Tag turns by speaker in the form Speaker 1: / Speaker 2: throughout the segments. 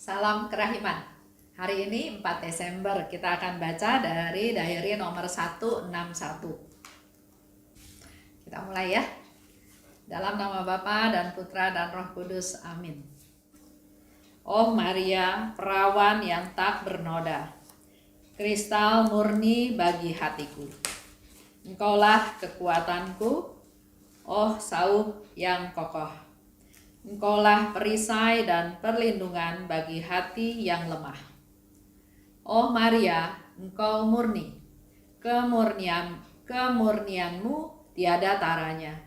Speaker 1: Salam kerahiman. Hari ini 4 Desember kita akan baca dari diary nomor 161. Kita mulai ya. Dalam nama Bapa dan Putra dan Roh Kudus. Amin. Oh Maria, perawan yang tak bernoda, kristal murni bagi hatiku. Engkaulah kekuatanku, oh sauh yang kokoh. Engkaulah perisai dan perlindungan bagi hati yang lemah. Oh Maria, engkau murni, kemurnianmu tiada taranya.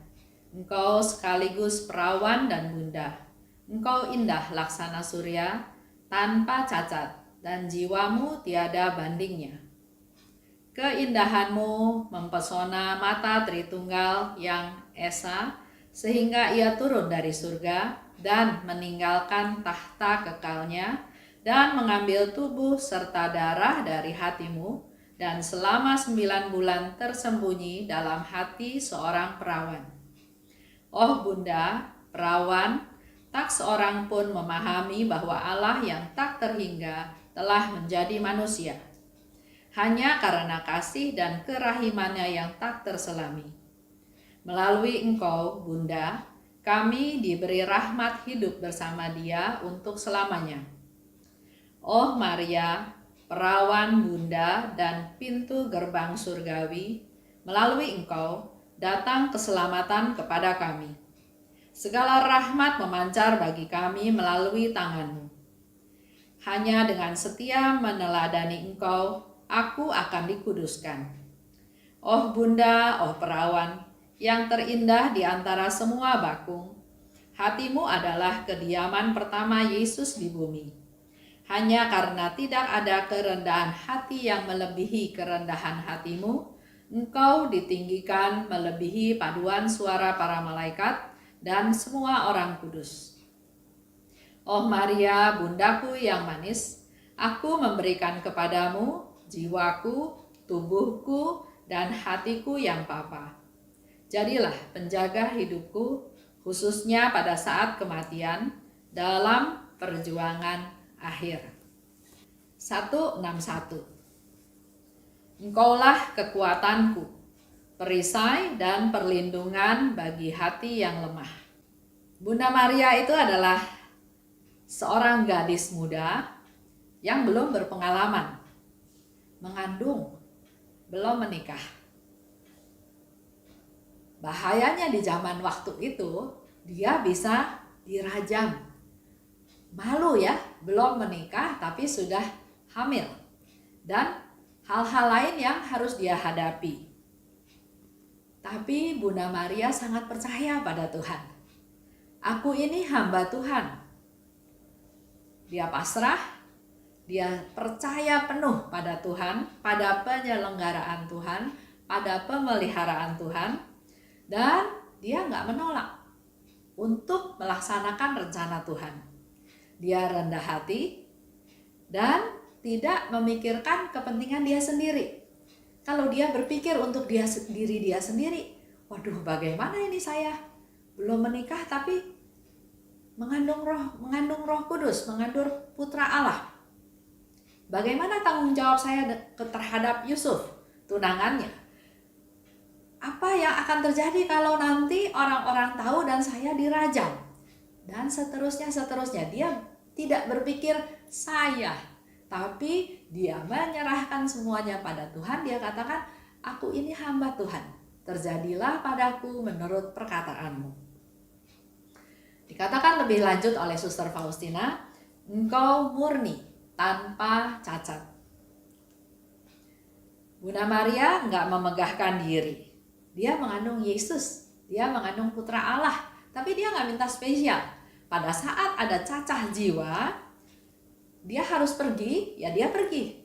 Speaker 1: Engkau sekaligus perawan dan bunda. Engkau indah laksana surya, tanpa cacat, dan jiwamu tiada bandingnya. Keindahanmu mempesona mata Tritunggal yang esa, sehingga ia turun dari surga dan meninggalkan tahta kekalnya dan mengambil tubuh serta darah dari hatimu dan selama 9 bulan tersembunyi dalam hati seorang perawan. Oh Bunda, perawan, tak seorang pun memahami bahwa Allah yang tak terhingga telah menjadi manusia. Hanya karena kasih dan kerahimannya yang tak terselami. Melalui engkau, Bunda, kami diberi rahmat hidup bersama Dia untuk selamanya. Oh Maria, perawan Bunda dan pintu gerbang surgawi, melalui engkau datang keselamatan kepada kami. Segala rahmat memancar bagi kami melalui tanganmu. Hanya dengan setia meneladani engkau, aku akan dikuduskan. Oh Bunda, oh perawan, yang terindah di antara semua bakung, hatimu adalah kediaman pertama Yesus di bumi. Hanya karena tidak ada kerendahan hati yang melebihi kerendahan hatimu, engkau ditinggikan melebihi paduan suara para malaikat dan semua orang kudus. Oh Maria, bundaku yang manis, aku memberikan kepadamu jiwaku, tubuhku, dan hatiku yang papa. Jadilah penjaga hidupku, khususnya pada saat kematian, dalam perjuangan akhir. 161. Engkaulah kekuatanku, perisai dan perlindungan bagi hati yang lemah. Bunda Maria itu adalah seorang gadis muda yang belum berpengalaman mengandung, belum menikah. Bahayanya di zaman waktu itu, dia bisa dirajam. Malu ya, belum menikah tapi sudah hamil. Dan hal-hal lain yang harus dia hadapi. Tapi Bunda Maria sangat percaya pada Tuhan. Aku ini hamba Tuhan. Dia pasrah, dia percaya penuh pada Tuhan, pada penyelenggaraan Tuhan, pada pemeliharaan Tuhan, dan dia nggak menolak untuk melaksanakan rencana Tuhan. Dia rendah hati dan tidak memikirkan kepentingan dia sendiri. Kalau dia berpikir untuk dia sendiri, waduh bagaimana ini saya belum menikah tapi mengandung roh kudus, mengandung putra Allah. Bagaimana tanggung jawab saya terhadap Yusuf, tunangannya? Apa yang akan terjadi kalau nanti orang-orang tahu dan saya dirajam? Dan seterusnya. Dia tidak berpikir saya, tapi dia menyerahkan semuanya pada Tuhan. Dia katakan, aku ini hamba Tuhan. Terjadilah padaku menurut perkataanmu. Dikatakan lebih lanjut oleh Suster Faustina, engkau murni, tanpa cacat. Bunda Maria enggak memegahkan diri. Dia mengandung Yesus, dia mengandung putra Allah, tapi dia enggak minta spesial. Pada saat ada cacah jiwa, dia harus pergi, ya dia pergi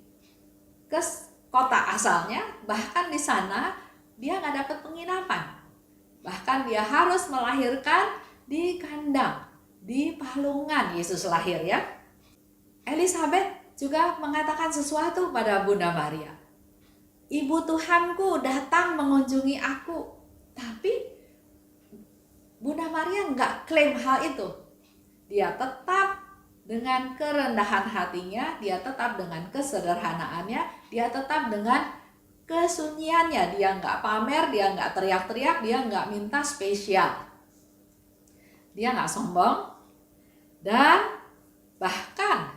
Speaker 1: ke kota asalnya, bahkan di sana dia enggak dapat penginapan. Bahkan dia harus melahirkan di kandang, di palungan Yesus lahir ya. Elizabeth juga mengatakan sesuatu pada Bunda Maria. Ibu Tuhanku datang mengunjungi aku. Tapi Bunda Maria enggak klaim hal itu. Dia tetap dengan kerendahan hatinya, dia tetap dengan kesederhanaannya, dia tetap dengan kesunyiannya. Dia nggak pamer, dia nggak teriak-teriak, dia nggak minta spesial. Dia nggak sombong. Dan bahkan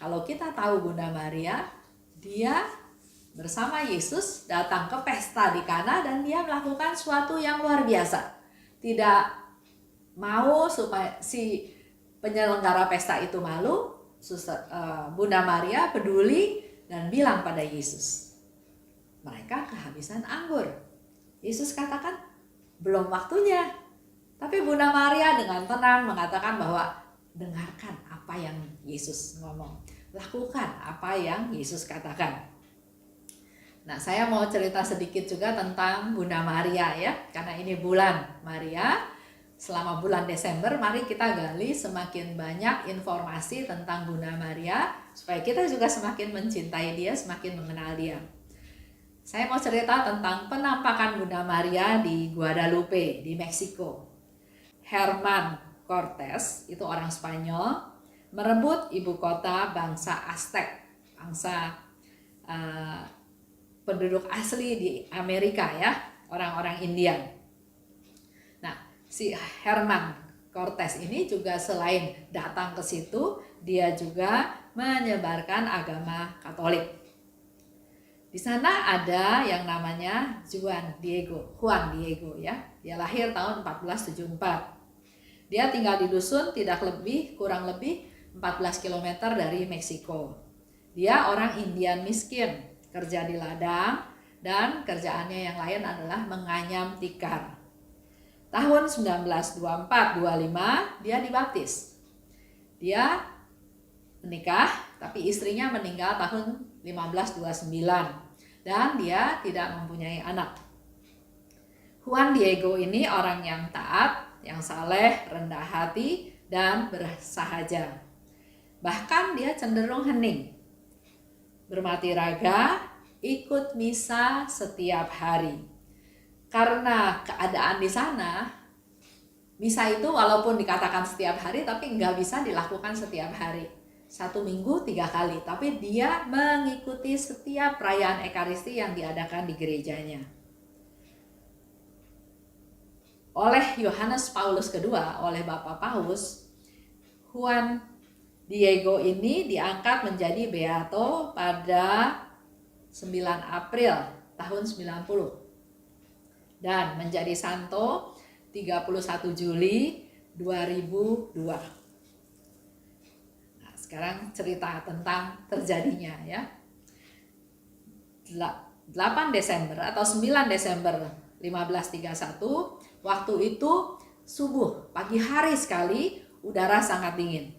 Speaker 1: kalau kita tahu Bunda Maria, dia bersama Yesus datang ke pesta di Kana dan dia melakukan suatu yang luar biasa. Tidak mau supaya si penyelenggara pesta itu malu, Bunda Maria peduli dan bilang pada Yesus, mereka kehabisan anggur. Yesus katakan, belum waktunya. Tapi Bunda Maria dengan tenang mengatakan bahwa dengarkan apa yang Yesus ngomong, lakukan apa yang Yesus katakan. Nah, saya mau cerita sedikit juga tentang Bunda Maria ya, karena ini bulan Maria. Selama bulan Desember, mari kita gali semakin banyak informasi tentang Bunda Maria, supaya kita juga semakin mencintai dia, semakin mengenal dia. Saya mau cerita tentang penampakan Bunda Maria di Guadalupe, di Meksiko. Herman Cortés, itu orang Spanyol, merebut ibu kota bangsa Aztec, bangsa penduduk asli di Amerika ya, orang-orang Indian. Nah, si Herman Cortés ini juga selain datang ke situ, dia juga menyebarkan agama Katolik. Di sana ada yang namanya Juan Diego ya. Dia lahir tahun 1474. Dia tinggal di dusun kurang lebih 14 km dari Meksiko. Dia orang Indian miskin, kerja di ladang, dan kerjaannya yang lain adalah menganyam tikar. Tahun 1924-25 dia dibaptis. Dia menikah, tapi istrinya meninggal tahun 1529 dan dia tidak mempunyai anak. Juan Diego ini orang yang taat, yang saleh, rendah hati, dan bersahaja. Bahkan dia cenderung hening, bermati raga, ikut misa setiap hari. Karena keadaan di sana, misa itu walaupun dikatakan setiap hari, tapi nggak bisa dilakukan setiap hari. 1 minggu 3 kali, tapi dia mengikuti setiap perayaan Ekaristi yang diadakan di gerejanya. Oleh Yohanes Paulus II, oleh Bapak Paus, Juan Diego ini diangkat menjadi Beato pada 9 April tahun 90 dan menjadi Santo 31 Juli 2002. Sekarang cerita tentang terjadinya ya. 8 Desember atau 9 Desember 1531, waktu itu subuh, pagi hari sekali, udara sangat dingin.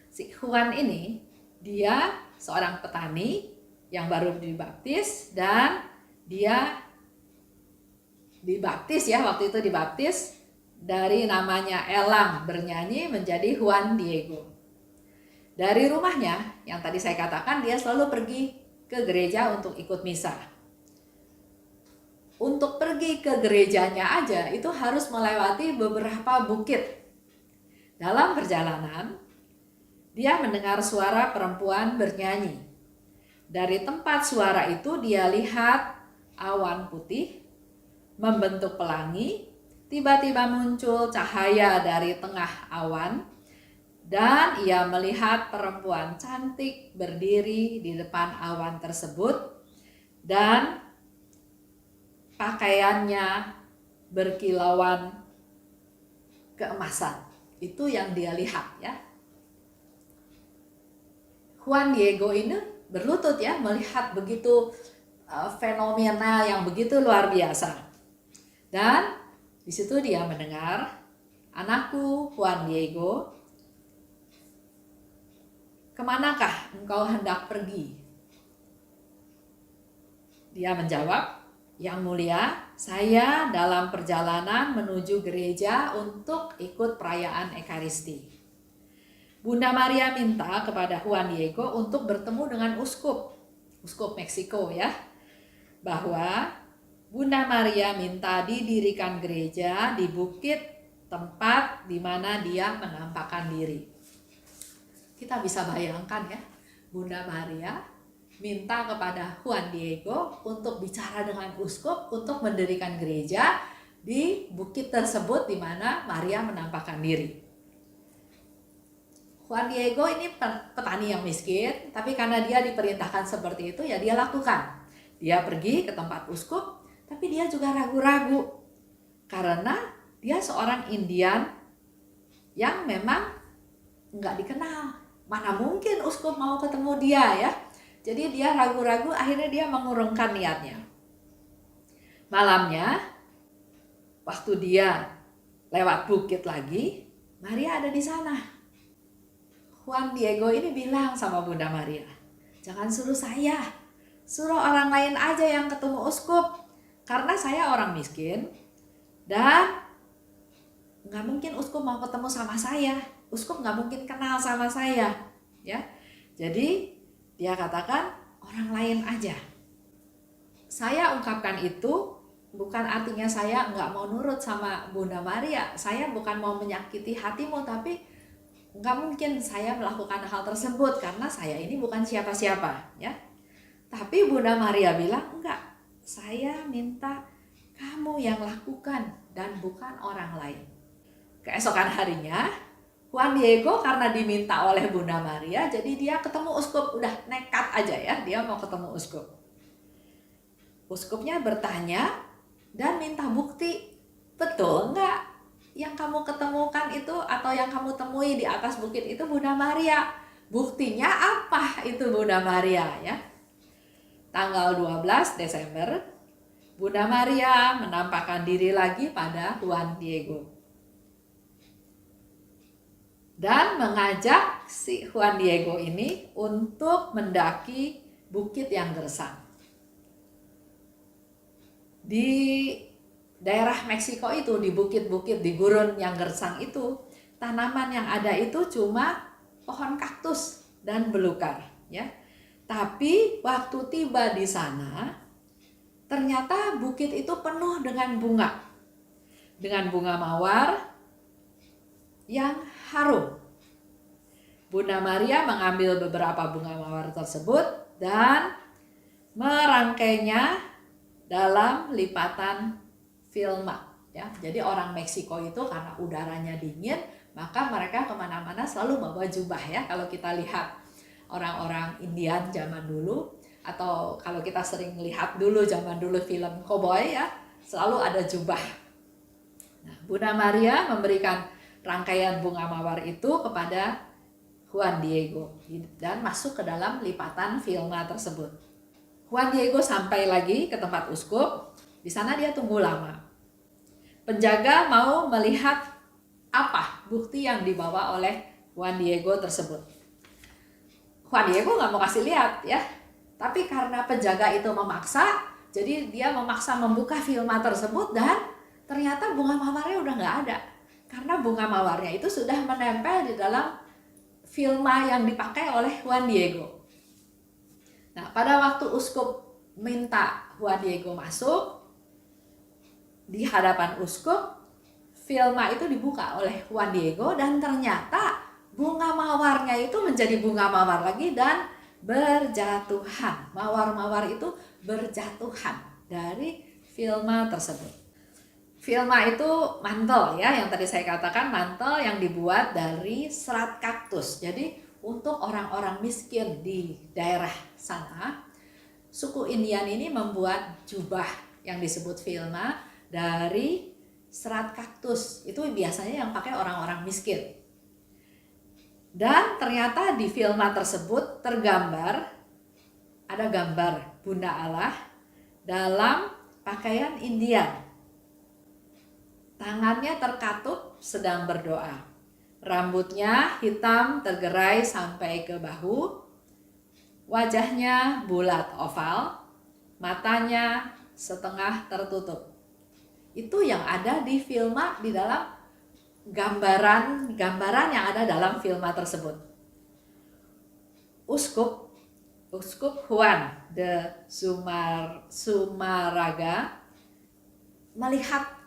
Speaker 1: Si Juan ini, dia seorang petani yang baru dibaptis dan dia dibaptis ya, waktu itu dibaptis dari namanya Elang bernyanyi menjadi Juan Diego. Dari rumahnya, yang tadi saya katakan, dia selalu pergi ke gereja untuk ikut misa. Untuk pergi ke gerejanya aja, itu harus melewati beberapa bukit. Dalam perjalanan, dia mendengar suara perempuan bernyanyi. Dari tempat suara itu, dia lihat awan putih membentuk pelangi, tiba-tiba muncul cahaya dari tengah awan, dan ia melihat perempuan cantik berdiri di depan awan tersebut dan pakaiannya berkilauan keemasan. Itu yang dia lihat ya. Juan Diego ini berlutut ya, melihat begitu fenomena yang begitu luar biasa. Dan di situ dia mendengar, "Anakku Juan Diego, kemanakah engkau hendak pergi?" Dia menjawab, "Yang mulia, saya dalam perjalanan menuju gereja untuk ikut perayaan Ekaristi." Bunda Maria minta kepada Juan Diego untuk bertemu dengan uskup Meksiko ya, bahwa Bunda Maria minta didirikan gereja di bukit tempat di mana dia menampakkan diri. Kita bisa bayangkan ya, Bunda Maria minta kepada Juan Diego untuk bicara dengan uskup untuk mendirikan gereja di bukit tersebut di mana Maria menampakkan diri. Juan Diego ini petani yang miskin, tapi karena dia diperintahkan seperti itu ya dia lakukan. Dia pergi ke tempat uskup, tapi dia juga ragu-ragu karena dia seorang Indian yang memang nggak dikenal. Mana mungkin uskup mau ketemu dia ya. Jadi dia ragu-ragu, akhirnya dia mengurungkan niatnya. Malamnya, waktu dia lewat bukit lagi, Maria ada di sana. Juan Diego ini bilang sama Bunda Maria, jangan suruh saya, suruh orang lain aja yang ketemu uskup. Karena saya orang miskin dan nggak mungkin uskup mau ketemu sama saya. Uskup nggak mungkin kenal sama saya, ya. Jadi dia katakan orang lain aja. Saya ungkapkan itu bukan artinya saya nggak mau nurut sama Bunda Maria. Saya bukan mau menyakiti hatimu, tapi nggak mungkin saya melakukan hal tersebut karena saya ini bukan siapa-siapa, ya. Tapi Bunda Maria bilang enggak. Saya minta kamu yang lakukan dan bukan orang lain. Keesokan harinya, Juan Diego karena diminta oleh Bunda Maria, jadi dia ketemu uskup, udah nekat aja ya, dia mau ketemu uskup. Uskupnya bertanya dan minta bukti, betul nggak yang kamu ketemukan itu atau yang kamu temui di atas bukit itu Bunda Maria? Buktinya apa itu Bunda Maria ya? Tanggal 12 Desember, Bunda Maria menampakkan diri lagi pada Juan Diego. Dan mengajak si Juan Diego ini untuk mendaki bukit yang gersang. Di daerah Meksiko itu, di bukit-bukit, di gurun yang gersang itu, tanaman yang ada itu cuma pohon kaktus dan belukar, ya. Tapi waktu tiba di sana, ternyata bukit itu penuh dengan bunga. Dengan bunga mawar yang harum. Bunda Maria mengambil beberapa bunga mawar tersebut dan merangkainya dalam lipatan filma. Ya, jadi orang Meksiko itu karena udaranya dingin, maka mereka kemana-mana selalu bawa jubah ya. Kalau kita lihat orang-orang Indian zaman dulu, atau kalau kita sering lihat dulu zaman dulu film cowboy ya, selalu ada jubah. Nah, Bunda Maria memberikan rangkaian bunga mawar itu kepada Juan Diego dan masuk ke dalam lipatan filma tersebut. Juan Diego sampai lagi ke tempat uskup. Di sana dia tunggu lama. Penjaga mau melihat apa bukti yang dibawa oleh Juan Diego tersebut. Juan Diego nggak mau kasih lihat ya. Tapi karena penjaga itu memaksa, jadi dia memaksa membuka filma tersebut dan ternyata bunga mawarnya udah nggak ada. Karena bunga mawarnya itu sudah menempel di dalam filma yang dipakai oleh Juan Diego. Nah, pada waktu uskup minta Juan Diego masuk, di hadapan uskup, filma itu dibuka oleh Juan Diego dan ternyata bunga mawarnya itu menjadi bunga mawar lagi dan berjatuhan. Mawar-mawar itu berjatuhan dari filma tersebut. Filma itu mantel ya, yang tadi saya katakan mantel yang dibuat dari serat kaktus. Jadi untuk orang-orang miskin di daerah sana, suku Indian ini membuat jubah yang disebut filma dari serat kaktus. Itu biasanya yang pakai orang-orang miskin. Dan ternyata di filma tersebut tergambar, ada gambar Bunda Allah dalam pakaian Indian. Tangannya terkatup sedang berdoa. Rambutnya hitam tergerai sampai ke bahu. Wajahnya bulat oval. Matanya setengah tertutup. Itu yang ada di filma, di dalam gambaran yang ada dalam filma tersebut. Uskup Juan de Zumárraga melihat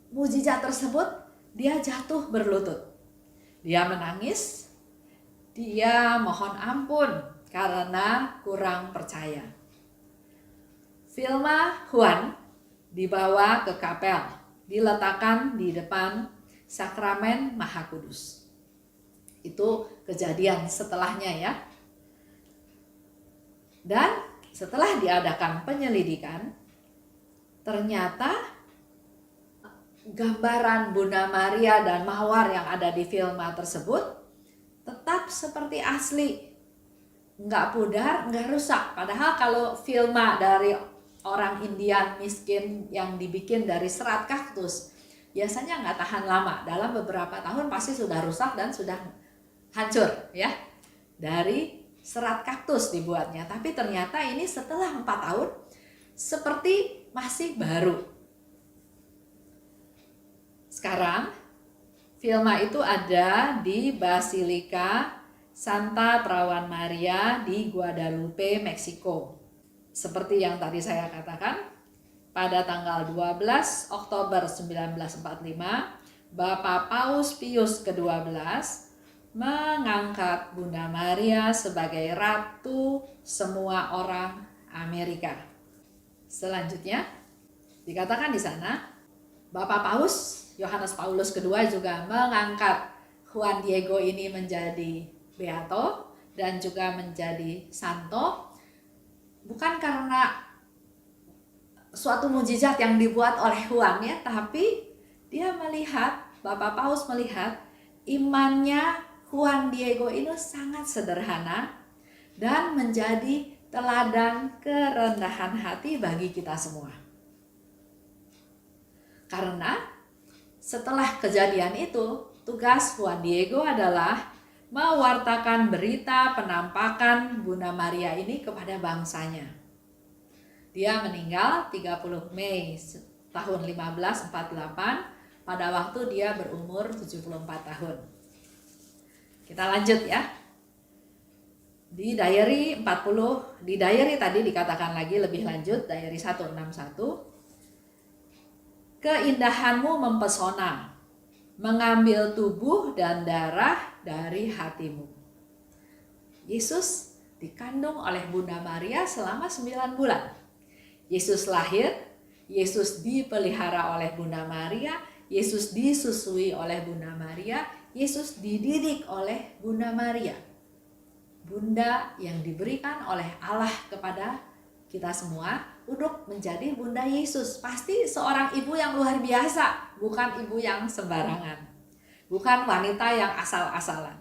Speaker 1: mujizat tersebut, dia jatuh berlutut. Dia menangis, dia mohon ampun karena kurang percaya. Vilma Juan dibawa ke kapel, diletakkan di depan sakramen Maha Kudus. Itu kejadian setelahnya ya. Dan setelah diadakan penyelidikan, ternyata gambaran Bunda Maria dan Mawar yang ada di Vilma tersebut tetap seperti asli. Nggak pudar, nggak rusak. Padahal kalau Vilma dari orang Indian miskin yang dibikin dari serat kaktus, biasanya nggak tahan lama. Dalam beberapa tahun pasti sudah rusak dan sudah hancur ya. Dari serat kaktus dibuatnya. Tapi ternyata ini setelah 4 tahun seperti masih baru. Sekarang Vilma itu ada di Basilika Santa Perawan Maria di Guadalupe, Meksiko. Seperti yang tadi saya katakan, pada tanggal 12 Oktober 1945, Bapak Paus Pius ke-12 mengangkat Bunda Maria sebagai Ratu semua orang Amerika. Selanjutnya, dikatakan di sana, Bapak Paus Yohanes Paulus II juga mengangkat Juan Diego ini menjadi Beato dan juga menjadi Santo, bukan karena suatu mujizat yang dibuat oleh Juan ya, tapi dia melihat, Bapak Paus melihat imannya Juan Diego ini sangat sederhana dan menjadi teladan kerendahan hati bagi kita semua. Karena setelah kejadian itu, tugas Juan Diego adalah mewartakan berita penampakan Bunda Maria ini kepada bangsanya. Dia meninggal 30 Mei tahun 1548 pada waktu dia berumur 74 tahun. Kita lanjut ya. Di diary 40, di diary tadi dikatakan lagi lebih lanjut, diary 161. Keindahanmu mempesona, mengambil tubuh dan darah dari hatimu. Yesus dikandung oleh Bunda Maria selama 9 bulan. Yesus lahir, Yesus dipelihara oleh Bunda Maria, Yesus disusui oleh Bunda Maria, Yesus dididik oleh Bunda Maria. Bunda yang diberikan oleh Allah kepada kita semua untuk menjadi Bunda Yesus. Pasti seorang ibu yang luar biasa, bukan ibu yang sembarangan, bukan wanita yang asal-asalan.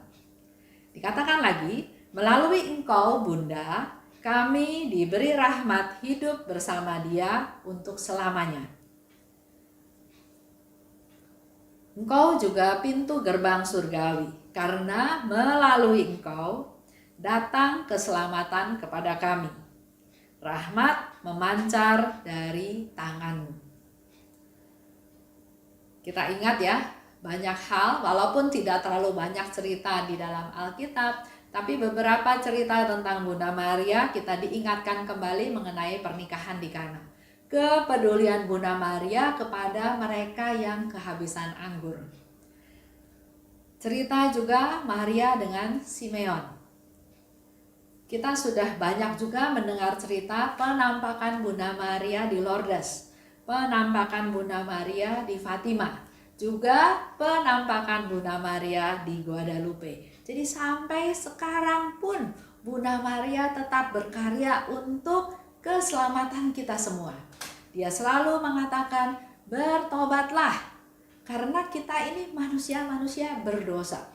Speaker 1: Dikatakan lagi, melalui engkau Bunda, kami diberi rahmat hidup bersama Dia untuk selamanya. Engkau juga pintu gerbang surgawi, karena melalui engkau datang keselamatan kepada kami. Rahmat memancar dari tanganmu. Kita ingat ya, banyak hal, walaupun tidak terlalu banyak cerita di dalam Alkitab, tapi beberapa cerita tentang Bunda Maria kita diingatkan kembali mengenai pernikahan di Kana. Kepedulian Bunda Maria kepada mereka yang kehabisan anggur. Cerita juga Maria dengan Simeon. Kita sudah banyak juga mendengar cerita penampakan Bunda Maria di Lourdes, penampakan Bunda Maria di Fatima, juga penampakan Bunda Maria di Guadalupe. Jadi sampai sekarang pun Bunda Maria tetap berkarya untuk keselamatan kita semua. Dia selalu mengatakan, bertobatlah, karena kita ini manusia-manusia berdosa.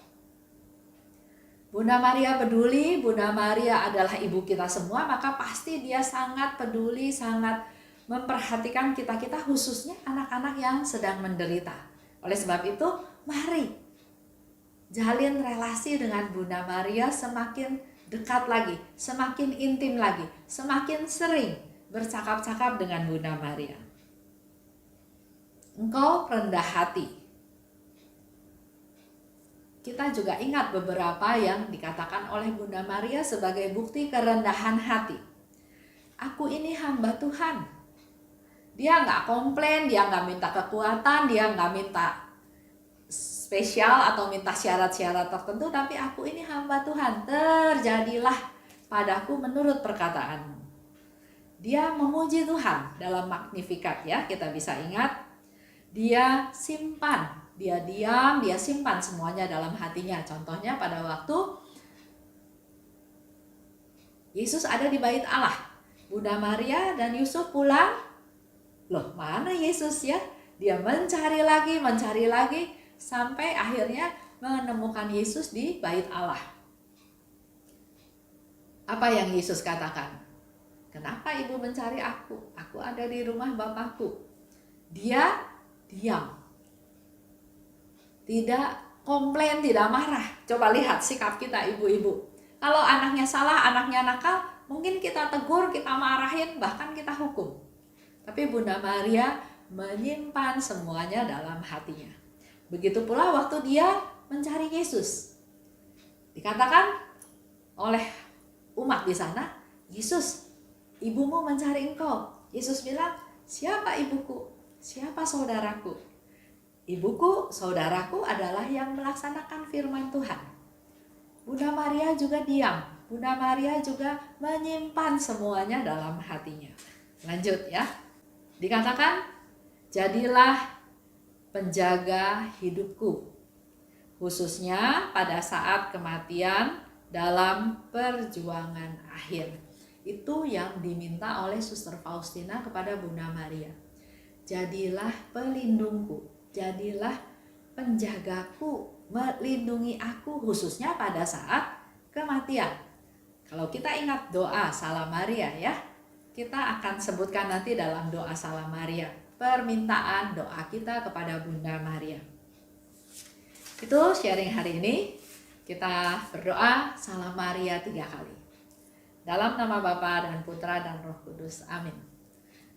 Speaker 1: Bunda Maria peduli, Bunda Maria adalah ibu kita semua, maka pasti dia sangat peduli, sangat memperhatikan kita-kita, khususnya anak-anak yang sedang menderita. Oleh sebab itu, mari jalin relasi dengan Bunda Maria semakin dekat lagi, semakin intim lagi, semakin sering bercakap-cakap dengan Bunda Maria. Engkau rendah hati. Kita juga ingat beberapa yang dikatakan oleh Bunda Maria sebagai bukti kerendahan hati. Aku ini hamba Tuhan. Dia nggak komplain, dia nggak minta kekuatan, dia nggak minta spesial atau minta syarat-syarat tertentu, tapi aku ini hamba Tuhan, terjadilah padaku menurut perkataanmu. Dia memuji Tuhan dalam Magnificat ya, kita bisa ingat. Dia simpan, dia diam, dia simpan semuanya dalam hatinya. Contohnya pada waktu Yesus ada di bait Allah, Bunda Maria dan Yusuf pulang. Loh, mana Yesus ya? Dia mencari lagi, sampai akhirnya menemukan Yesus di bait Allah. Apa yang Yesus katakan? Kenapa ibu mencari aku? Aku ada di rumah Bapakku. Dia diam. Tidak komplain, tidak marah. Coba lihat sikap kita ibu-ibu. Kalau anaknya salah, anaknya nakal, mungkin kita tegur, kita marahin, bahkan kita hukum. Tapi Bunda Maria menyimpan semuanya dalam hatinya. Begitu pula waktu dia mencari Yesus. Dikatakan oleh umat di sana, Yesus, ibumu mencari engkau. Yesus bilang, siapa ibuku? Siapa saudaraku? Ibuku, saudaraku adalah yang melaksanakan firman Tuhan. Bunda Maria juga diam. Bunda Maria juga menyimpan semuanya dalam hatinya. Lanjut ya. Dikatakan, jadilah penjaga hidupku. Khususnya pada saat kematian dalam perjuangan akhir. Itu yang diminta oleh Suster Faustina kepada Bunda Maria. Jadilah pelindungku, jadilah penjagaku, melindungi aku khususnya pada saat kematian. Kalau kita ingat doa Salam Maria ya, kita akan sebutkan nanti dalam doa Salam Maria, permintaan doa kita kepada Bunda Maria. Itu sharing hari ini. Kita berdoa Salam Maria 3 kali. Dalam nama Bapa dan Putra dan Roh Kudus. Amin.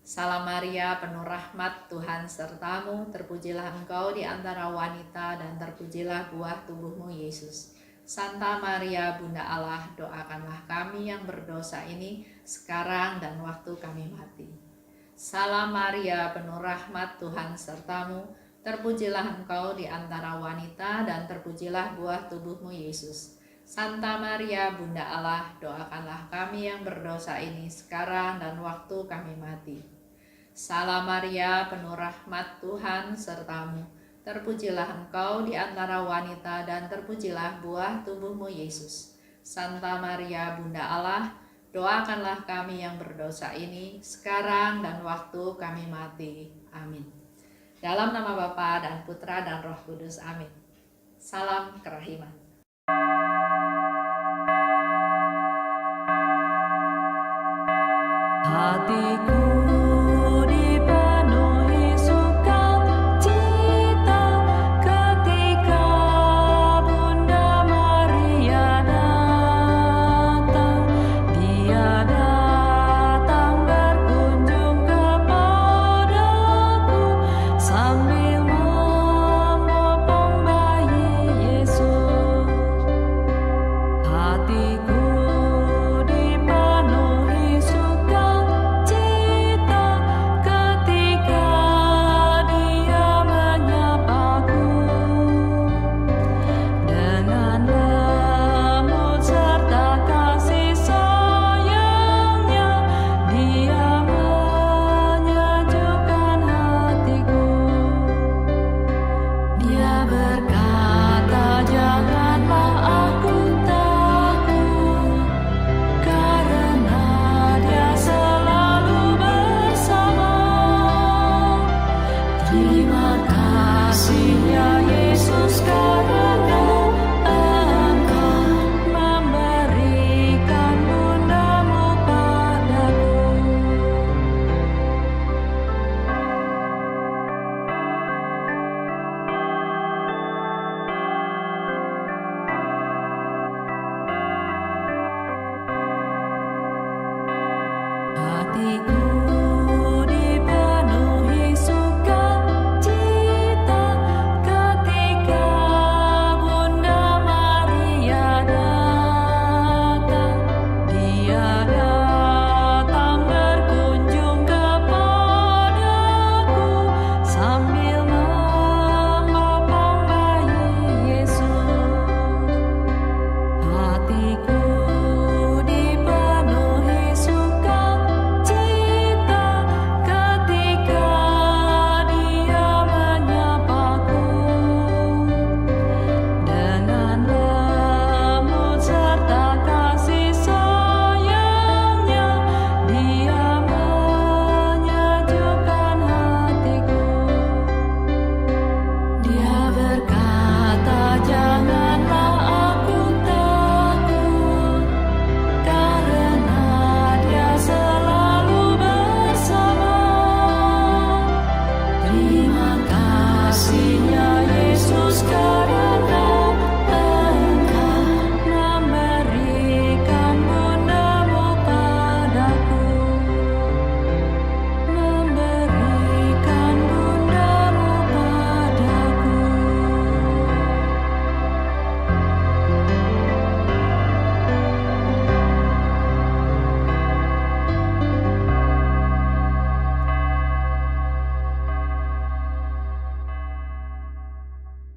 Speaker 1: Salam Maria, penuh rahmat, Tuhan sertamu, terpujilah engkau di antara wanita dan terpujilah buah tubuhmu Yesus. Santa Maria, Bunda Allah, doakanlah kami yang berdosa ini sekarang dan waktu kami mati. Salam Maria, penuh rahmat, Tuhan sertamu, terpujilah engkau di antara wanita dan terpujilah buah tubuhmu Yesus. Santa Maria, Bunda Allah, doakanlah kami yang berdosa ini sekarang dan waktu kami mati. Salam Maria, penuh rahmat, Tuhan sertamu, terpujilah engkau di antara wanita dan terpujilah buah tubuhmu Yesus. Santa Maria, Bunda Allah, doakanlah kami yang berdosa ini sekarang dan waktu kami mati. Amin. Dalam nama Bapa dan Putra dan Roh Kudus. Amin. Salam kerahiman.
Speaker 2: Hatiku